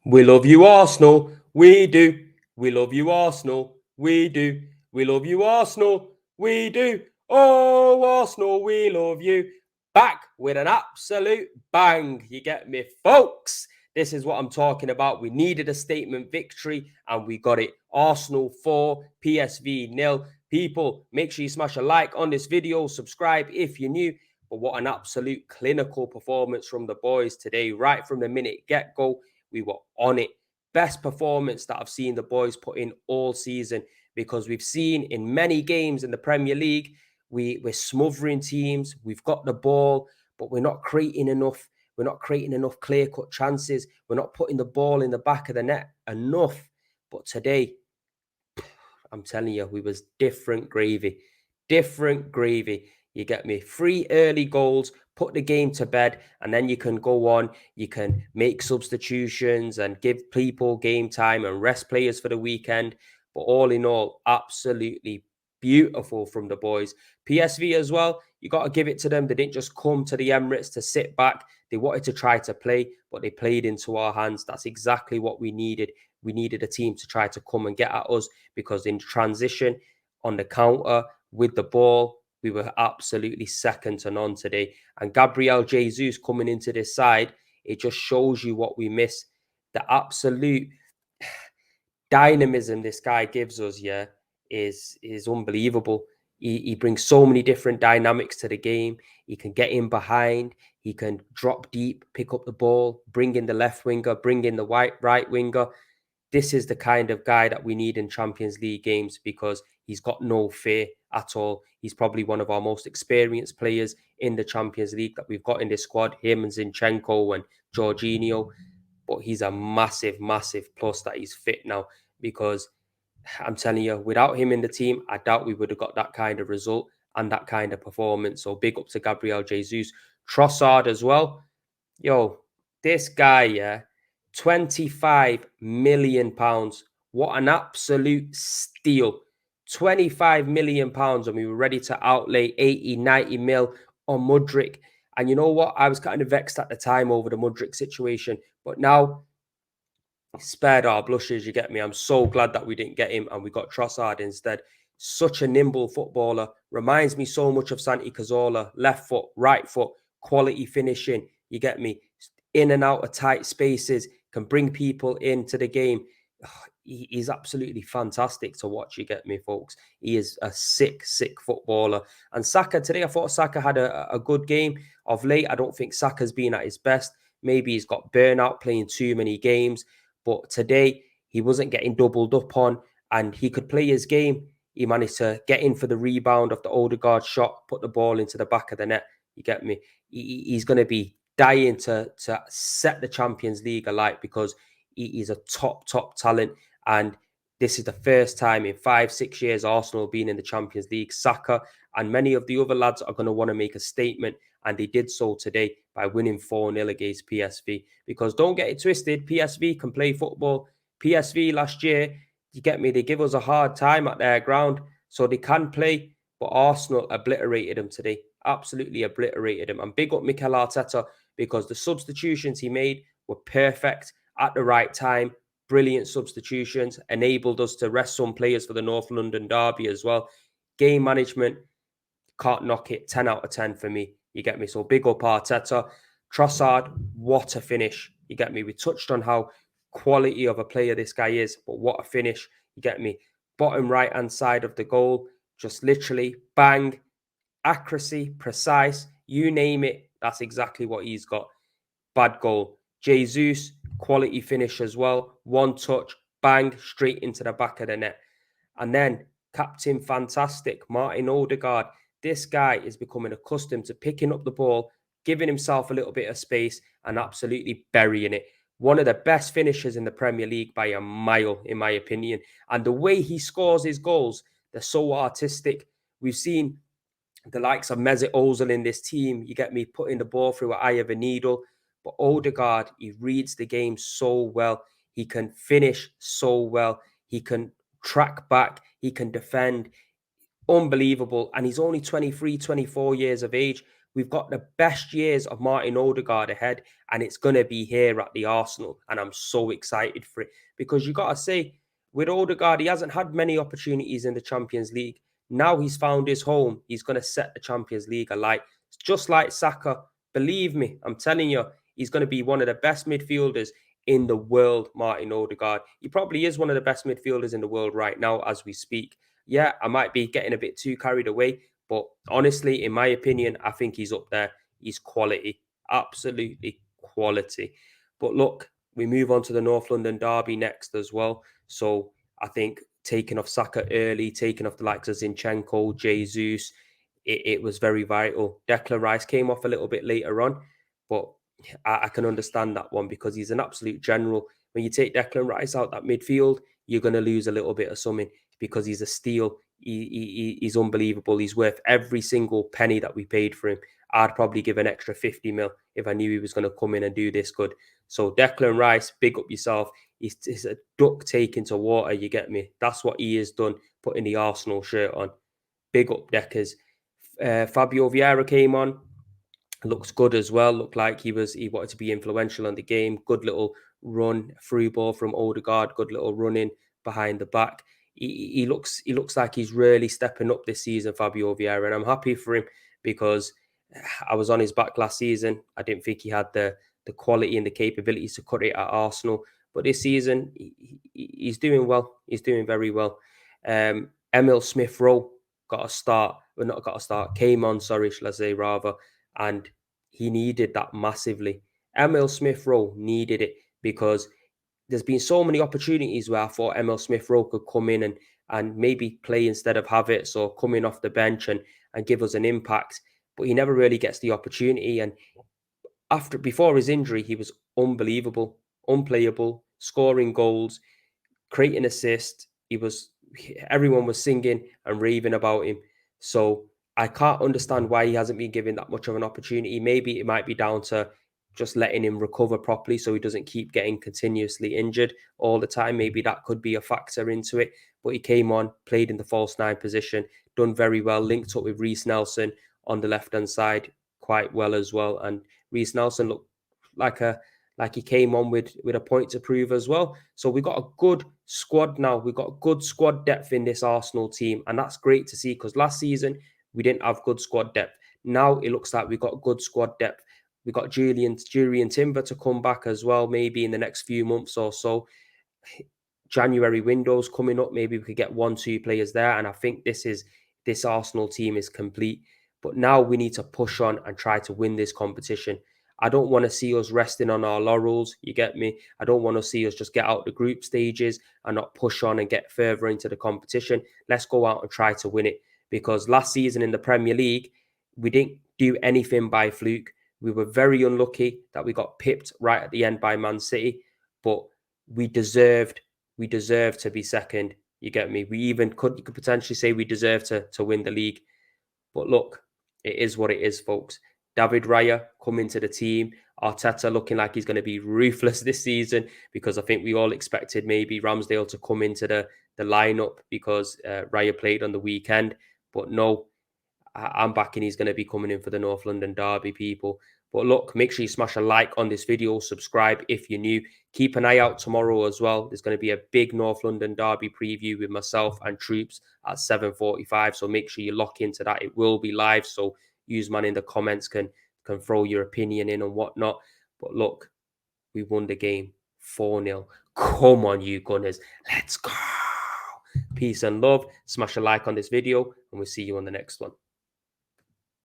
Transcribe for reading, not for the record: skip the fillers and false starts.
We love you, Arsenal. We do. We love you, Arsenal. We do. We love you, Arsenal. We do. Oh, Arsenal, we love you. Back with an absolute bang. You get me, folks? This is what I'm talking about. We needed a statement victory and we got it. Arsenal 4, PSV nil. People, make sure you smash a like on this video. Subscribe if you're new. But what an absolute clinical performance from the boys today, right from the minute get-go. We were on it. Best performance that I've seen the boys put in all season, because we've seen in many games in the Premier League, we're smothering teams. We've got the ball, but we're not creating enough. We're not creating enough clear-cut chances. We're not putting the ball in the back of the net enough. But today, I'm telling you, we was different gravy. Different gravy. You get me? 3 early goals, put the game to bed, and then you can go on. You can make substitutions and give people game time and rest players for the weekend. But all in all, absolutely beautiful from the boys. PSV as well, you got to give it to them. They didn't just come to the Emirates to sit back. They wanted to try to play, but they played into our hands. That's exactly what we needed. We needed a team to try to come and get at us, because in transition, on the counter, with the ball, we were absolutely second to none today. And Gabriel Jesus coming into this side, it just shows you what we miss. The absolute dynamism this guy gives us, yeah, is unbelievable. He brings so many different dynamics to the game. He can get in behind. He can drop deep, pick up the ball, bring in the left winger, bring in the right winger. This is the kind of guy that we need in Champions League games, because he's got no fear at all. He's probably one of our most experienced players in the Champions League that we've got in this squad, him and Zinchenko and Jorginho. But he's a massive, massive plus that he's fit now, because I'm telling you, without him in the team, I doubt we would have got that kind of result and that kind of performance. So big up to Gabriel Jesus. Trossard as well. Yo, this guy, yeah, 25 million pounds. What an absolute steal. 25 million pounds, and we were ready to outlay 80, 90 mil on Mudryk. And you know what? I was kind of vexed at the time over the Mudryk situation, but now spared our blushes, you get me? I'm so glad that we didn't get him and we got Trossard instead. Such a nimble footballer. Reminds me so much of Santi Cazorla. Left foot, right foot, quality finishing. You get me? In and out of tight spaces, can bring people into the game. He's absolutely fantastic to watch, you get me, folks? He is a sick, sick footballer. And Saka today, I thought Saka had a good game. Of late, I don't think Saka's been at his best. Maybe he's got burnout playing too many games. But today, he wasn't getting doubled up on, and he could play his game. He managed to get in for the rebound of the Odegaard shot, put the ball into the back of the net. You get me? He's going to be dying to set the Champions League alight, because he's a top talent. And this is the first time in 5-6 years Arsenal being in the Champions League. Saka and many of the other lads are going to want to make a statement, and they did so today by winning 4-0 against PSV. Because don't get it twisted, PSV can play football. PSV last year, you get me, they give us a hard time at their ground, so they can play. But Arsenal obliterated them today. Absolutely obliterated them. And big up Mikel Arteta, because the substitutions he made were perfect at the right time. Brilliant substitutions, enabled us to rest some players for the North London derby as well. Game management, can't knock it. 10 out of 10 for me. You get me? So big up Arteta. Trossard, what a finish. You get me? We touched on how quality of a player this guy is, but what a finish. You get me? Bottom right-hand side of the goal, just literally bang, accuracy, precise, you name it. That's exactly what he's got. Bad goal. Jesus, quality finish as well. One touch, bang, straight into the back of the net. And then captain fantastic, Martin Odegaard. This guy is becoming accustomed to picking up the ball, giving himself a little bit of space, and absolutely burying it. One of the best finishers in the Premier League by a mile, in my opinion. And the way he scores his goals, they're so artistic. We've seen the likes of Mesut Ozil in this team, you get me, putting the ball through an eye of a needle. But Odegaard, he reads the game so well. He can finish so well. He can track back. He can defend. Unbelievable. And he's only 23, 24 years of age. We've got the best years of Martin Odegaard ahead, and it's going to be here at the Arsenal. And I'm so excited for it because you got to say, with Odegaard, he hasn't had many opportunities in the Champions League. Now he's found his home. He's going to set the Champions League alight. Just like Saka, believe me, I'm telling you, he's going to be one of the best midfielders in the world, Martin Odegaard. He probably is one of the best midfielders in the world right now as we speak. Yeah, I might be getting a bit too carried away, but honestly, in my opinion, I think he's up there. He's quality, absolutely quality. But look, we move on to the North London derby next as well. So I think taking off Saka early, taking off the likes of Zinchenko, Jesus, it was very vital. Declan Rice came off a little bit later on, but I can understand that one because he's an absolute general. When you take Declan Rice out that midfield, you're going to lose a little bit of something because he's a steal. He's unbelievable. He's worth every single penny that we paid for him. I'd probably give an extra 50 mil if I knew he was going to come in and do this good. So Declan Rice, big up yourself. He's a duck taken to water, you get me? That's what he has done, putting the Arsenal shirt on. Big up Deckers. Fabio Vieira came on, looks good as well. Looked like he wanted to be influential on the game. Good little run, through ball from Odegaard. Good little running behind the back. He looks like he's really stepping up this season, Fabio Vieira, and I'm happy for him because I was on his back last season. I didn't think he had the quality and the capabilities to cut it at Arsenal, but this season he's doing well. He's doing very well. Emil Smith Rowe got a start. Well, not got a start. Came on, sorry, shall I say rather, and he needed that massively. Emil Smith Rowe needed it because there's been so many opportunities where I thought Emil Smith Rowe could come in and maybe play instead of Havertz or come in off the bench and give us an impact, but he never really gets the opportunity. And before his injury, he was unbelievable, unplayable, scoring goals, creating assists. Everyone was singing and raving about him. So I can't understand why he hasn't been given that much of an opportunity. Maybe it might be down to just letting him recover properly so he doesn't keep getting continuously injured all the time. Maybe that could be a factor into it. But he came on, played in the false nine position, done very well, linked up with Reece Nelson on the left-hand side quite well as well. And Reece Nelson looked like he came on with a point to prove as well. So we've got a good squad now. We've got good squad depth in this Arsenal team, and that's great to see because last season we didn't have good squad depth. Now it looks like we've got good squad depth. We've got Jurriën Timber to come back as well, maybe in the next few months or so. January windows coming up, maybe we could get 1-2 players there, and I think this Arsenal team is complete. But now we need to push on and try to win this competition. I don't want to see us resting on our laurels. You get me? I don't want to see us just get out the group stages and not push on and get further into the competition. Let's go out and try to win it. Because last season in the Premier League, we didn't do anything by fluke. We were very unlucky that we got pipped right at the end by Man City, but we deserved to be second. You get me? You could potentially say we deserve to win the league. But look, it is what it is, folks. David Raya coming to the team. Arteta looking like he's going to be ruthless this season because I think we all expected maybe Ramsdale to come into the lineup because Raya played on the weekend. But no, I'm backing he's going to be coming in for the North London derby, people. But look, make sure you smash a like on this video, subscribe if you're new. Keep an eye out tomorrow as well. There's going to be a big North London derby preview with myself and Troops at 7:45. So make sure you lock into that. It will be live. So use man in the comments can throw your opinion in and whatnot. But look, we won the game 4-0. Come on, you Gunners. Let's go. Peace and love. Smash a like on this video, and we'll see you on the next one.